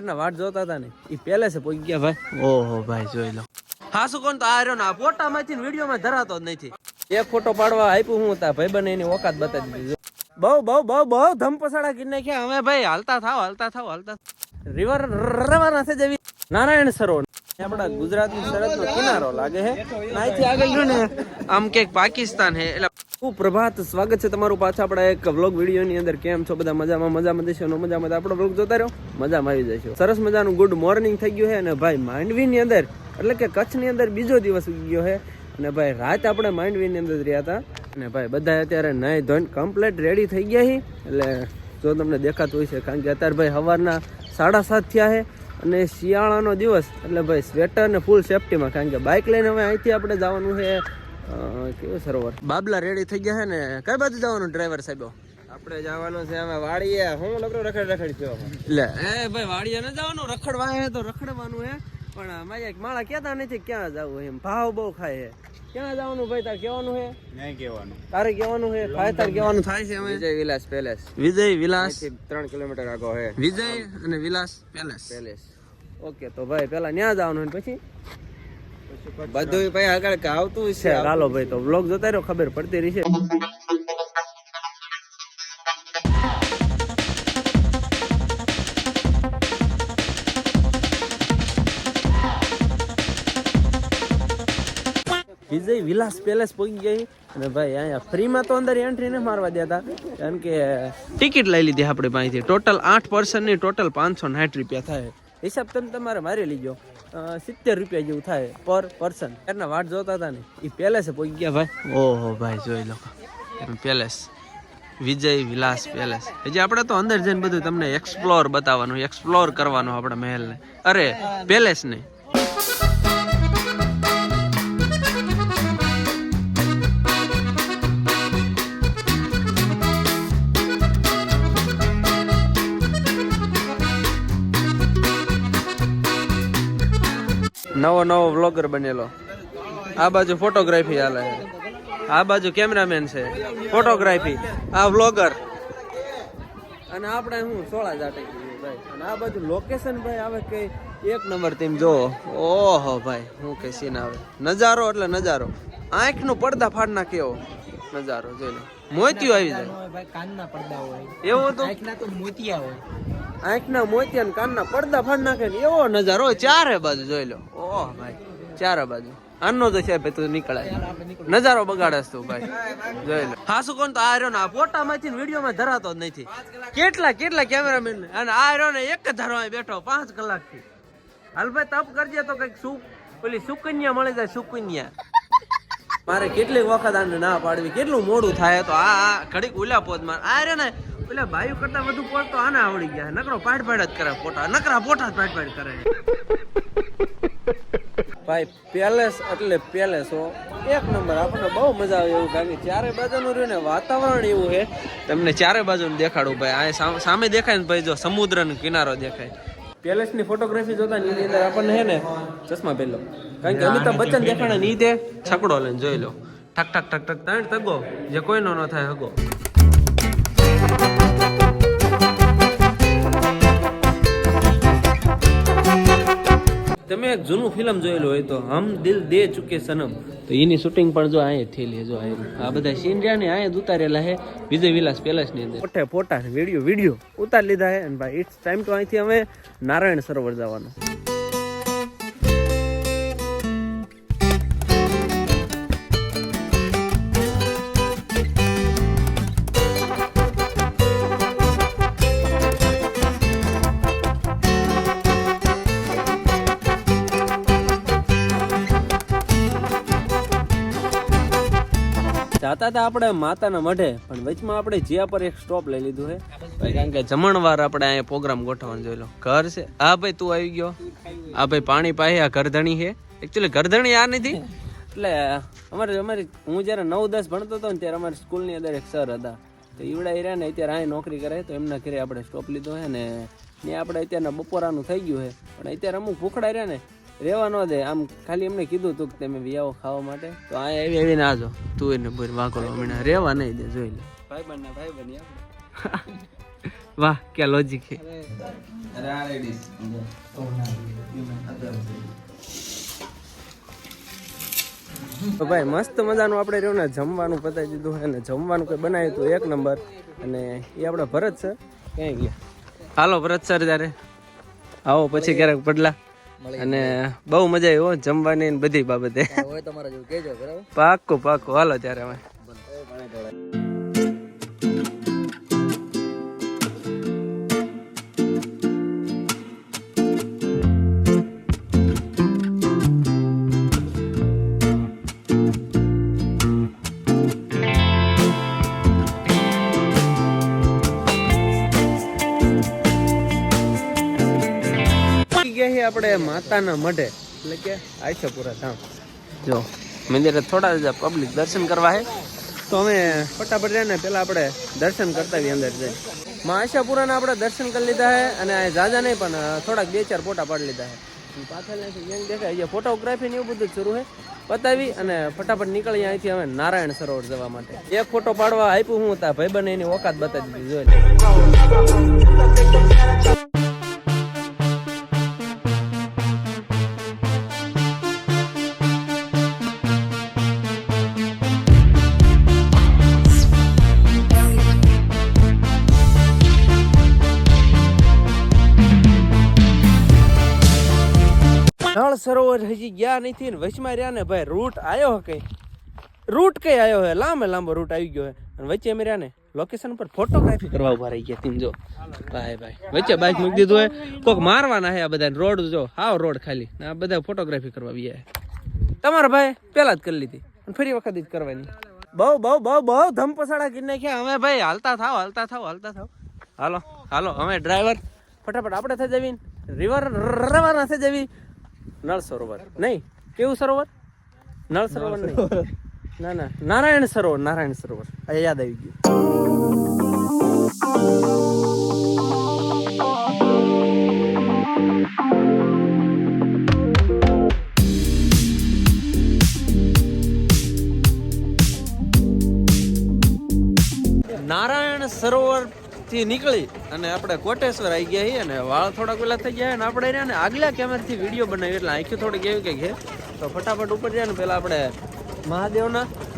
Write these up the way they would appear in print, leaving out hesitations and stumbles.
વાટ જોતા હતા ને એ પહેલે છે પહોંચી ગયા ભાઈ. ઓહો ભાઈ જોઈ લો. હા શું કોણ તો આ રહ્યો ને આ ફોટામાંથી વિડીયોમાં ધરાતો જ નથી. એક ફોટો પાડવા આપ્યું હું હતા ભાઈ બને એની ઓકાત બતાવી દીધી. બહુ બહુ બહુ બહુ ધમપસાડા કરી નાખ્યા. હવે ભાઈ હાલતા થાવ. રિવર રવાના થઈ જવી નારાયણ સરોવર આપડા ગુજરાતની સરહદનો કિનારો લાગે છે. અહીંથી આગળ જો ને આમ કે પાકિસ્તાન છે. એટલે સુપ્રભાત, સ્વાગત છે તમારું પાછા આપણા એક વ્લોગ વિડીયોની અંદર. કેમ છો બધા? મજામાં દેશો મજામાં. આપણો વ્લોગ જોતા રહ્યો, મજામાં આવી જશો. સરસ મજાનું ગુડ મોર્નિંગ થઈ ગયું છે અને ભાઈ માંડવીની અંદર એટલે કે કચ્છની અંદર બીજો દિવસ ઉગી ગયો છે. અને ભાઈ રાત આપણે માંડવીની અંદર રહ્યા હતા અને ભાઈ બધા અત્યારે નાઈ ધોઈને કમ્પ્લીટ રેડી થઈ ગયા છે. એટલે જો તમને દેખાતું હોય છે કારણ કે અત્યારે ભાઈ સવારના 7:30 થયા છે અને શિયાળાનો દિવસ એટલે ભાઈ સ્વેટર ને ફૂલ સેફટીમાં, કારણ કે બાઇક લઈને હવે અહીંથી આપણે જવાનું છે કેવું સરોવર. બાબલા રેડી થઈ ગયા છે ને કઈ બાજુ જવાનું ડ્રાઈવર સાહેબ? આપણે જવાનું છે હવે વાડીએ. હું લગડો રખડ થયો એટલે ભાઈ વાડીએ ન જવાનું, રખડવા હે તો રખડવાનું હે. પણ મારા એક માળા કહેતા નથી ક્યાં જવું એમ, ભાવ બહુ ખાય છે. ક્યાં જવાનું ભાઈ? તારે કહેવાનું છે? નહીં કહેવાનું. તારે કહેવાનું છે? ખાય તારે કહેવાનું થાય છે. વિજય વિલાસ પેલેસ. વિજય વિલાસ 3 કિલોમીટર આગળ છે. વિજય અને વિલાસ પેલેસ. ઓકે તો ભાઈ પેલા ત્યાં જવાનું પછી બધું ભાઈ આગળ આવતું છે. ચાલો ભાઈ તો વ્લોગ જોતા રહ્યો, ખબર પડતી રહી છે. વિજય વિલાસ પેલેસ પહોંચી ગઈ અને ભાઈ અહીંયા ફ્રીમાં તો અંદર એન્ટ્રી ન મારવા દેતા, કારણ કે ટિકિટ લઈ લીધી આપણે પાસેથી. ટોટલ 8 પર્સનની ટોટલ 560 રૂપિયા થાય. હિસાબ તમે તમારે મારી લીજો, 70 રૂપિયા જેવું થાય પર પર્સન. એના વાટ જોતા હતા ને એ પેલેસે પહોંચી ગયા ભાઈ. ઓહો ભાઈ જોઈ લો પેલેસ, વિજય વિલાસ પેલેસ. હજી આપણે તો અંદર જઈને બધું તમને એક્સપ્લોર બતાવવાનું, એક્સપ્લોર કરવાનું આપણા મહેલને, અરે પેલેસને. નવો વ્લોગર બનેલો. આ બાજુ ફોટોગ્રાફી હાલે, આ બાજુ કેમેરામેન છે, ફોટોગ્રાફી, આ વ્લોગર અને આપણે હું 16 જાટે ભાઈ. અને આ બાજુ લોકેશન ભાઈ આવે કે એક નંબર. તેમ જો ઓહો ભાઈ હું કે સીન આવે. નજારો એટલે નજારો, આંખનો પડદા ફાડના કેવો નજારો જોઈ લો. મોતિયો આવી જાય ભાઈ, કાનના પડદા હોય એવો તો આંખના તો મોતિયા હોય. આંખના મોતિયા ને કાનના પડદા ફાડ નાખે ને એવો નજારો ચારે બાજુ જોઈ લો. ઓહ ભાઈ ચારે બાજુ આનો તો છે ભાઈ, તું નીકળાય નજારો બગાડસ તું ભાઈ જોઈ લો. હા શું કોણ તો આ રહ્યો ને આ ફોટામાંથી વિડીયોમાં ધરાતો જ નથી. કેટલા કેમેરામેન અને આ રહ્યો ને એક જ ધારવા બેઠો 5 કલાકથી. હાલ ભાઈ તપ કરજે તો કઈક પેલી સુકન્યા મળી જાય. સુકન્યા મારે કેટલીક વખત આને ના પાડવી, કેટલું મોડું થાય તો આ ઘડીક ઉલ્યા પોતમાં આ રે ને પેલા બાયુ કરતા વધુ પોત તો આને આવડી ગયા. નકરો પાડ જ કરે ફોટા, નકરા ફોટા જ પાડ કરે ભાઈ. પેલેસ એટલે પેલેસ એક નંબર. આપણને બહુ મજા આવે એવું, કારણ કે ચારે બાજુનું રહ્યું ને વાતાવરણ એવું છે. તમને ચારે બાજુ દેખાડું ભાઈ. આ સામે દેખાય ને ભાઈ જો સમુદ્રનો કિનારો દેખાય. પેલેસની ફોટોગ્રાફી જોતા ની અંદર આપણને હે ને ચશ્મા પહેલો, કારણ કે અમિતાભ બચ્ચન દેખાડે ની તે છકડો લઈને જોઈ લો. ઠક ઠક ઠક ઠક 3 તગો જે કોઈનો ન થાય હગો. તમે એક જૂનું ફિલ્મ જોયેલું હોય તો હમ દિલ દે ચુકે સનમ, તો એની શૂટિંગ પણ જો અહીંયા થયેલી. જો આ બધા સીન રહ્યા ને અહીંયા ઉતારેલા છે વિજય વિલાસ પેલેસ ની અંદર. ફોટા વિડીયો ઉતારી લીધા છે અને ભાઈ ઇટ્સ ટાઈમ ટુ અહીંથી અમે નારાયણ સરોવર જવાનું. જાતા હતા આપણે માતાના મઢે, પણ વચમાં આપણે જ્યાં પર એક સ્ટોપ લઈ લીધું છે ભાઈ, કારણ કે જમણવાર આપણે અહીંયા પ્રોગ્રામ ગોઠવવાનો જોઈ લો. ઘર છે હા ભાઈ, તું આવી ગયો. આ ભાઈ પાણી પાસે આ ઘરધણી છે. એકચ્યુઅલી ઘરધણી આ નથી, એટલે અમારી હું જયારે 9-10 ભણતો હતો ને ત્યારે અમારી સ્કૂલની અંદર એક સર હતા, તો ઈવડા રહ્યા ને અત્યારે અહીં નોકરી કરે, તો એમના ઘરે આપણે સ્ટોપ લીધો છે ને ત્યાં આપણે અત્યારના બપોરાનું થઈ ગયું છે. પણ અત્યારે અમુક ભૂખડા રહ્યા ને રેવા ન દે, આમ ખાલી એમને કીધું તું કે તમે વિયાવો ખાવા માટે, તો અહીંયા આવીને આજો તું એને બોલ વાગોલો હમણાં રેવા નહીં દે. જોઈ લે ભાઈ બન વાહ ક્યાં લોજિક છે. તો ભાઈ મસ્ત મજાનું આપણે રહ્યું ને જમવાનું પતાવી દીધું અને જમવાનું કોઈ બનાવ્યું હતું એક નંબર. અને એ આપણા ભરત સર ક્યાંય ગયા. હાલો ભરત સર ત્યારે આવો પછી ક્યારેક પડલા. અને બહુ મજા આવી હો જમવાની ને બધી બાબતે. પાક્કું પાક્કું હાલો ત્યારે અમે. આપણે માતાના મઢે એટલે કે આયશાપુરા ધામ. જો મંદિરે થોડા જ પબ્લિક દર્શન કરવા છે તો અમે ફટાફટ જાય ને પેલા આપણે દર્શન કરતા આવીએ અંદર જઈ. માં આયશાપુરાના આપણે દર્શન કરી લીધા છે અને આ જાજા નહીં પણ થોડાક 2-4 ફોટા પાડી લીધા છે. પાછળ દેખાય ફોટોગ્રાફી ને એવું બધું શરૂ છે પતાવી અને ફટાફટ નીકળી અહીંથી અમે નારાયણ સરોવર જવા માટે. એક ફોટો પાડવા આપ્યું હું હતા ભાઈ બને એની ઓકાત બતાવી દીધી. જોઈ નળ સરોવર હજી ગયા નથી ને વચમાં રહ્યા ને ભાઈ રૂટ આવ્યો કઈ આવ્યો હે લાંબો રૂટ આવી ગયો હે અને વચ્ચે અમે રહ્યા ને લોકેશન પર ફોટોગ્રાફી કરવા ઉભા રહી ગયા. તીમ જો ભાઈ વચ્ચે બાઇક મૂકી દીધું હે કોક મારવાના હે આ બધા રોડ જો હાવ રોડ ખાલી આ બધા ફોટોગ્રાફી કરવા ગયા. તમારા ભાઈ પેલા જ કરી લીધી અને ફરી વખત જ કરવાની. બહુ ધમપસાડા કરી નાખ્યા. અમે ભાઈ હાલતા થાવ હાલો અમે ડ્રાઈવર ફટાફટ આપણે થઈ જવી રિવર રવાના થઈ જવી. નળ સરોવર નહીં કેવું સરોવર નળ સરોવર નહીં ના નારાયણ સરોવર આ યાદ આવી ગયું. નારાયણ સરોવર થી નીકળી અને આપણે કોટેશ્વર આવી ગયા છીએ અને વાળ થોડાક પેલા થઈ ગયા અને આપણે રહ્યા ને આગલા કેમેરાથી વિડીયો બનાવી એટલે આંખી થોડીક એવી કંઈક છે તો ફટાફટ ઉપર જાય ને પેલા આપણે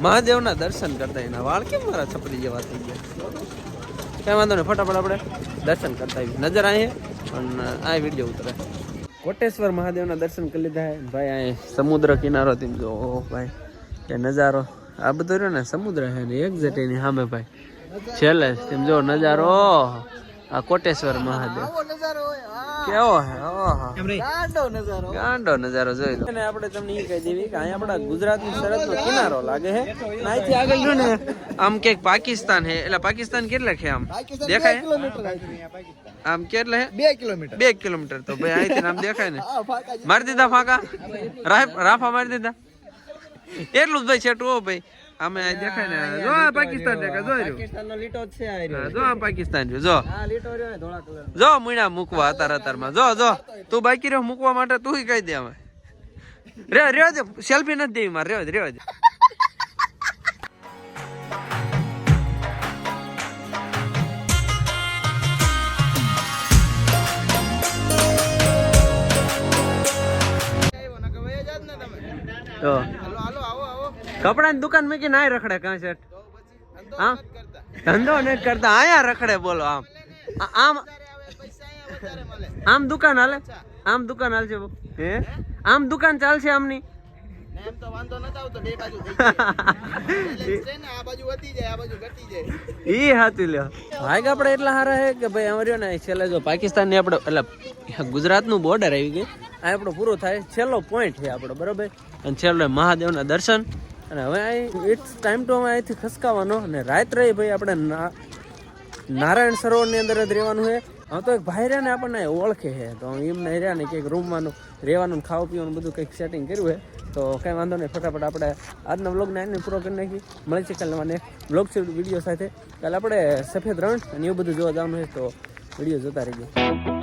મહાદેવના દર્શન કરતા એના વાળ કેમ મારા છપરી જેવા થઈ ગયા. કઈ વાંધો નહીં ફટાફટ આપણે દર્શન કરતા આવી નજર અહીં અને આ વિડીયો ઉતરે. કોટેશ્વર મહાદેવના દર્શન કરી લીધા ભાઈ. અહીં સમુદ્ર કિનારો તેમ જો ભાઈ એ નજારો આ બધો રહ્યો ને સમુદ્ર છે ને એક્ઝેક્ટ એની સામે ભાઈ છેલ્લે તેમ જો નજારો આ કોટેશ્વર મહાદેવ કેવો હે ગાંડો નજારો જોઈ લો. આપણે તમને એ કહી દેવી કે અહીંયા આપણા ગુજરાતની સરહદનો કિનારો લાગે છે. અહીંથી આગળ જો ને આમ કે પાકિસ્તાન હે એટલે પાકિસ્તાન કેટલા છે આમ દેખાય આમ કેટલા હે 2 કિલોમીટર તો ભાઈ અહીંથી આમ દેખાય ને મારી દીધા ફાંકા રાફા મારી દીધા એટલું જ ભાઈ છેટું હો ભાઈ. અમે દેખાય ને જો આ પાકિસ્તાન દેખાય જો પાકિસ્તાનનો લીટો છે આ જો આ પાકિસ્તાન જો આ લીટો રહ્યો ધોળા કલર જો મુણા મૂકવા અતારમાં જો તું બાકી રહ્યો મૂકવા માટે તું કહી દે અમે રેવા દે સેલ્ફી નથી દેવી મારે રેવા દે. તો કપડાની દુકાન મૂકી ના રખડે કાં છે હા ધંધો નથી કરતા આયા રખડે બોલો આમ દુકાન હાલે હે આમ દુકાન ચાલશે આમની ઈ હાથી લ્યો ભાઈ આપણે એટલા સારા હે કે ભાઈ અમાર્યો ને છેલ્લે જો પાકિસ્તાન ની આપણે એટલે ગુજરાત નું બોર્ડર આવી ગઈ આ આપણો પૂરો થાય છેલ્લો પોઈન્ટ છે આપણો બરોબર અને છેલ્લો મહાદેવના દર્શન અને હવે ઇટ્સ ટાઈમ ટુ અમે અહીંથી ખસકાવાનો અને રાત રહી ભાઈ આપણે નારાયણ સરોવરની અંદર જ રહેવાનું છે. હવે તો એક ભાઈ રહ્યા ને આપણને ઓળખે છે તો એમને રહ્યા ને કંઈક રૂમવાનું રહેવાનું ખાવા પીવાનું બધું કંઈક સેટિંગ કર્યું છે તો કંઈ વાંધો નહીં ફટાફટ આપણે આજના વ્લોગને આને પૂરો કરી નાખી મળે છે કાલે મને વ્લોગ વિડીયો સાથે કાલે આપણે સફેદ રણ અને એવું બધું જોવા જવાનું છે તો વિડીયો જોતા રહીએ.